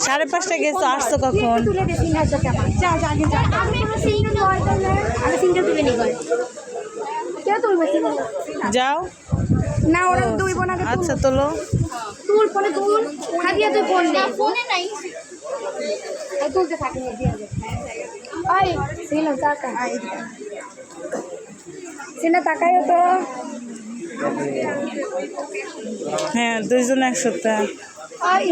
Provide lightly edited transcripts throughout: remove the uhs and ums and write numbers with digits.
5:30 গেছো, আসছো কখন? যাও না ওরা দুই বোন আগে আচ্ছা তোলো। তুল ফোনে তুল হাদিয়া তুই ফোন দে ফোনে নাই তুলতে থাকি আই সিনা টাকা আই সিনা টাকাই তো হ্যাঁ দুইজন একসাথে। আই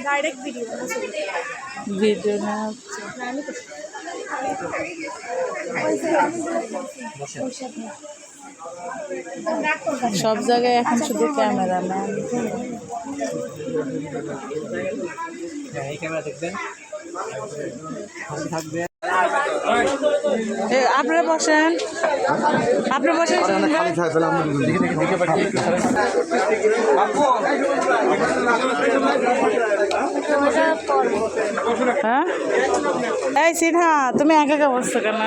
ডাইরেক্ট ভিডিও না সব জায়গায় এখন শুধু ক্যামেরাম্যান। এই ক্যামেরা দেখবেন থাকবে। আপনারা বসেন, আপনি বসেন। হ্যাঁ এই সিনহা তুমি একা একা বসছো কেন?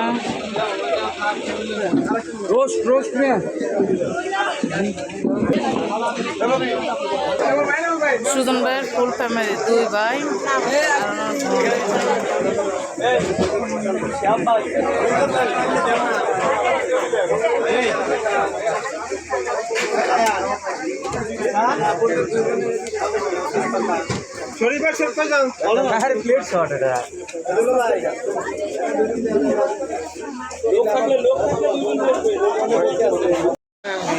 সুজন ভাইয়ের ফুল ফ্যামিলি, 2 ভাই প্লেট শট এটা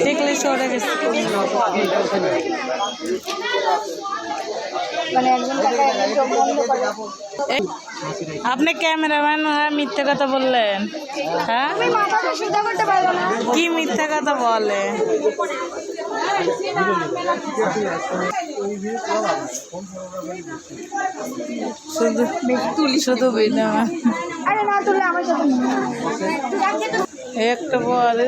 দেখলে সরে গেছে। মানে একজন টাকা একজন বন্ধ করে আপনি ক্যামেরাম্যান মিথ্যে কথা বললেন। হ্যাঁ আমি মাথা সুবিধা করতে পারবো না কি মিথ্যে কথা বলে? শুধু বিনা আরে না তুললে আমার সাথে একটা বলে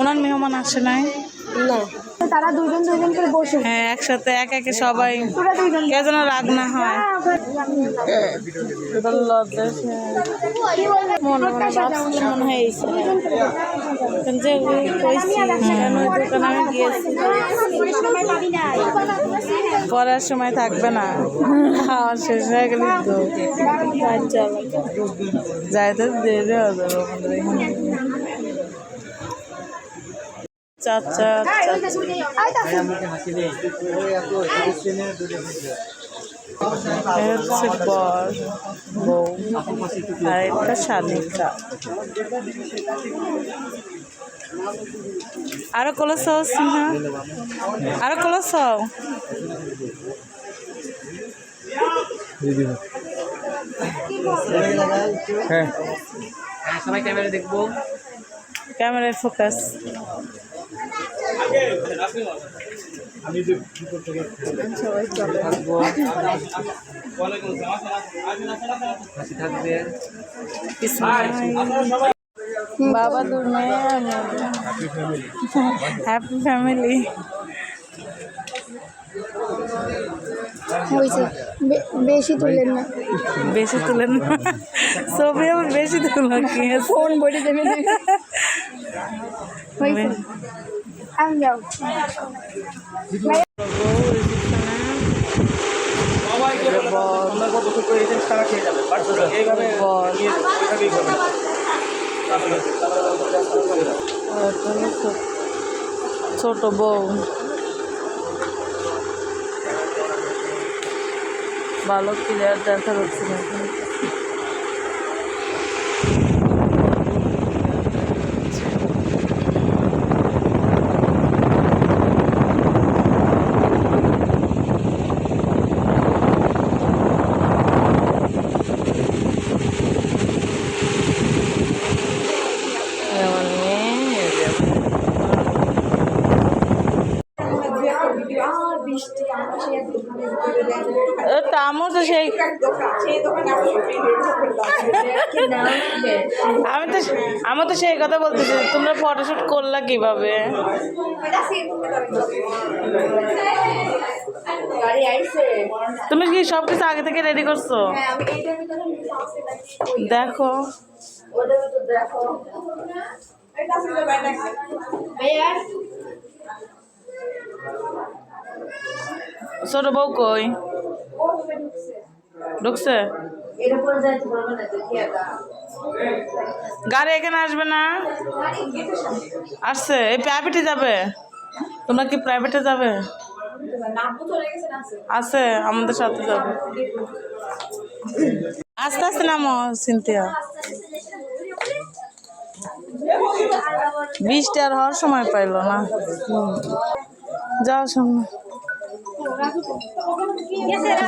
ওনার মেহমান আসে নাই না তারা দুজন দুজন করে বসে হ্যাঁ একসাথে এক একে সবাই তোরা দুজন কে যেন রাগ না হয়। মনে হয়েছে যে দোকানে আমি গিয়েছি পড়ার সময় থাকবে না, খাওয়ার শেষ হয়ে গেলে তো যাইতে দেরি হবে। চাচা হচ্ছে বর বউ আর একটা শালিকা। আরো কলস সিনহা আরো কলস হ্যাঁ সবাই ক্যামেরা দেখবো, ক্যামেরায় ফোকাস। থাকবে বাবা দূর মেয়ে হ্যাপি ফ্যামিলি হয়েছে বেশি তুলেন না বেশি তুলেন না, ছবি আবার বেশি তুলো কি ফোন বডি দেবে হয়েছে আমি যাও ছোট বউ ভালো ক্লিয়ার দেখা যাচ্ছে না। আমার তো সেই আমি তো সেই কথা বলতেছি, তোমরা ফটোশুট করলা কিভাবে? তুমি কি সবকিছু আগে থেকে রেডি করছো? দেখো ছোট বউ কই? ঢুকছে? গাড়ি এখানে আসবে না? আসছে? এই প্রাইভেটে যাবে? তোমরা কি প্রাইভেটে যাবে? আছে, আমাদের সাথে যাবে। আস্তে আস্তে নামো সিনথিয়া। বৃষ্টি আর হওয়ার সময় পাইলো না। যাও সামনে।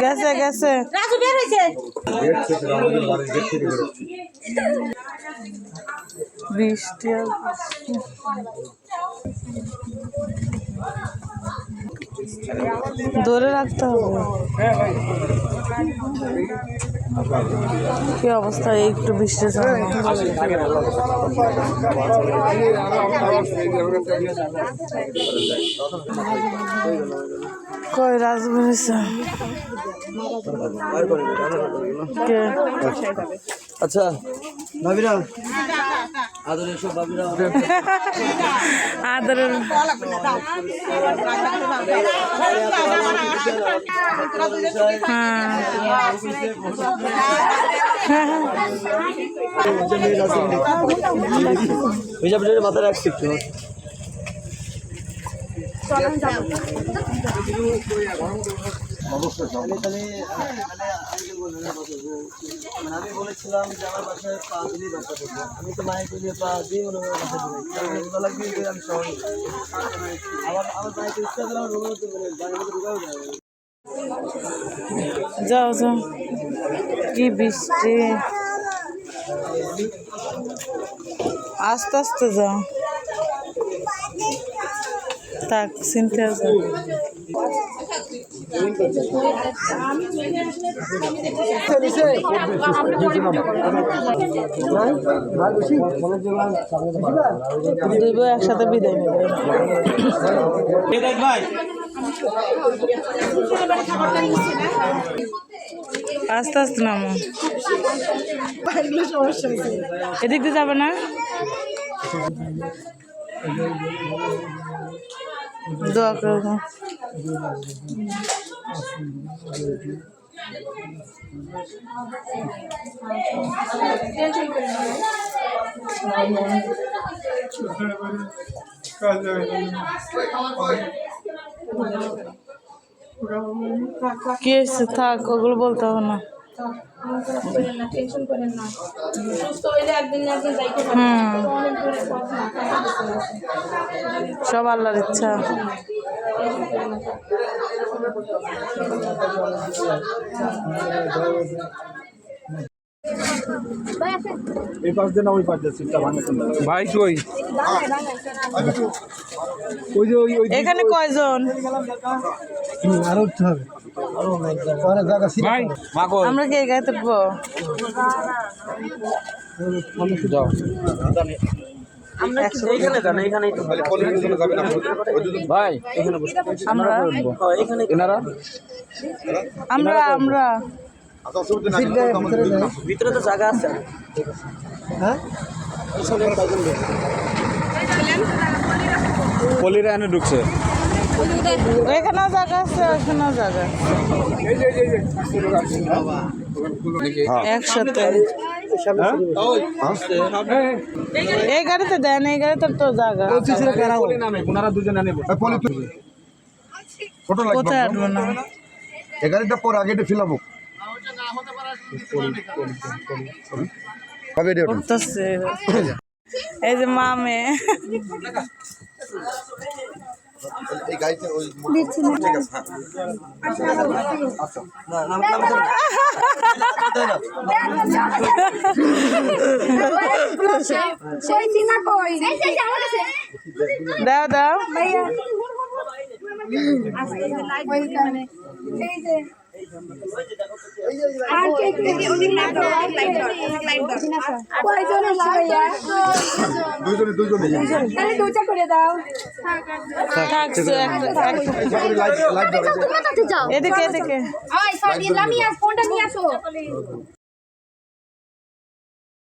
গেছে গেছে রাজু বের হয়েছে। বৃষ্টি আর ধরে রাখতে হবে। কি অবস্থা, এই একটু বৃষ্টি কই রাজু বেরিয়েছে? আচ্ছা ভাবিরা আদরের সব ভাবিরা আদরের মাথায় রাখছি একটু। আমি বলেছিলাম যে আমার বাসায় পা দিলেই ব্যবসা করবো। আমি তো মায়ের দিয়ে পা দিয়ে মনে হয় বাসা দিই। আমি শহরে আমার মায়ের ইচ্ছা করে আমার রোগ হতে পারে ঢুকাও যায়। যাও যাও, কি বৃষ্টি, আস্তে আস্তে যাও। থাক সিনথিয়া যাও। দুই বউ একসাথে বিদায় নেবে। আস্তে আস্তে নামো। এদিক দিয়ে যাবে না? দোয়া করে দাও। কি হয়েছে? থাক, ওগুলো বলতে হবে না। সব আল্লাহর ইচ্ছা। এই পাশ দিয়ে না ওই পাশ দিয়ে সিটটা ভাঙে ভাই কই ওই যে ওই এখানে কয়জন? আরো উঠতে হবে ভাই আমরা কি এই গাড়িতে উঠবো? যাও ভাই আমরা এনারা আমরা আমরা ভিতরে তো জায়গা আছে। হ্যাঁ পলিরা এনে ঢুকছে। এখানেও জায়গা আছে, ওখানেও জায়গা একসাথে। এই গাড়িতে দেন, এই গাড়িতে তো জায়গা। কোথায় আসবো না? এই গাড়িটা পর আগে ফিলাবো উঠতেছে। এই যে মামে এই গাড়িতে ওই দাও দাও। আর কে কে কয়জনের ভাইয়া দুজনে তাহলে দুইটা করে দাও থাকছে লাইট লাইট তুমি তাতে যাও এদিকে এদিকে ওই সরি লামিয়া ফোনটা নিয়ে আসো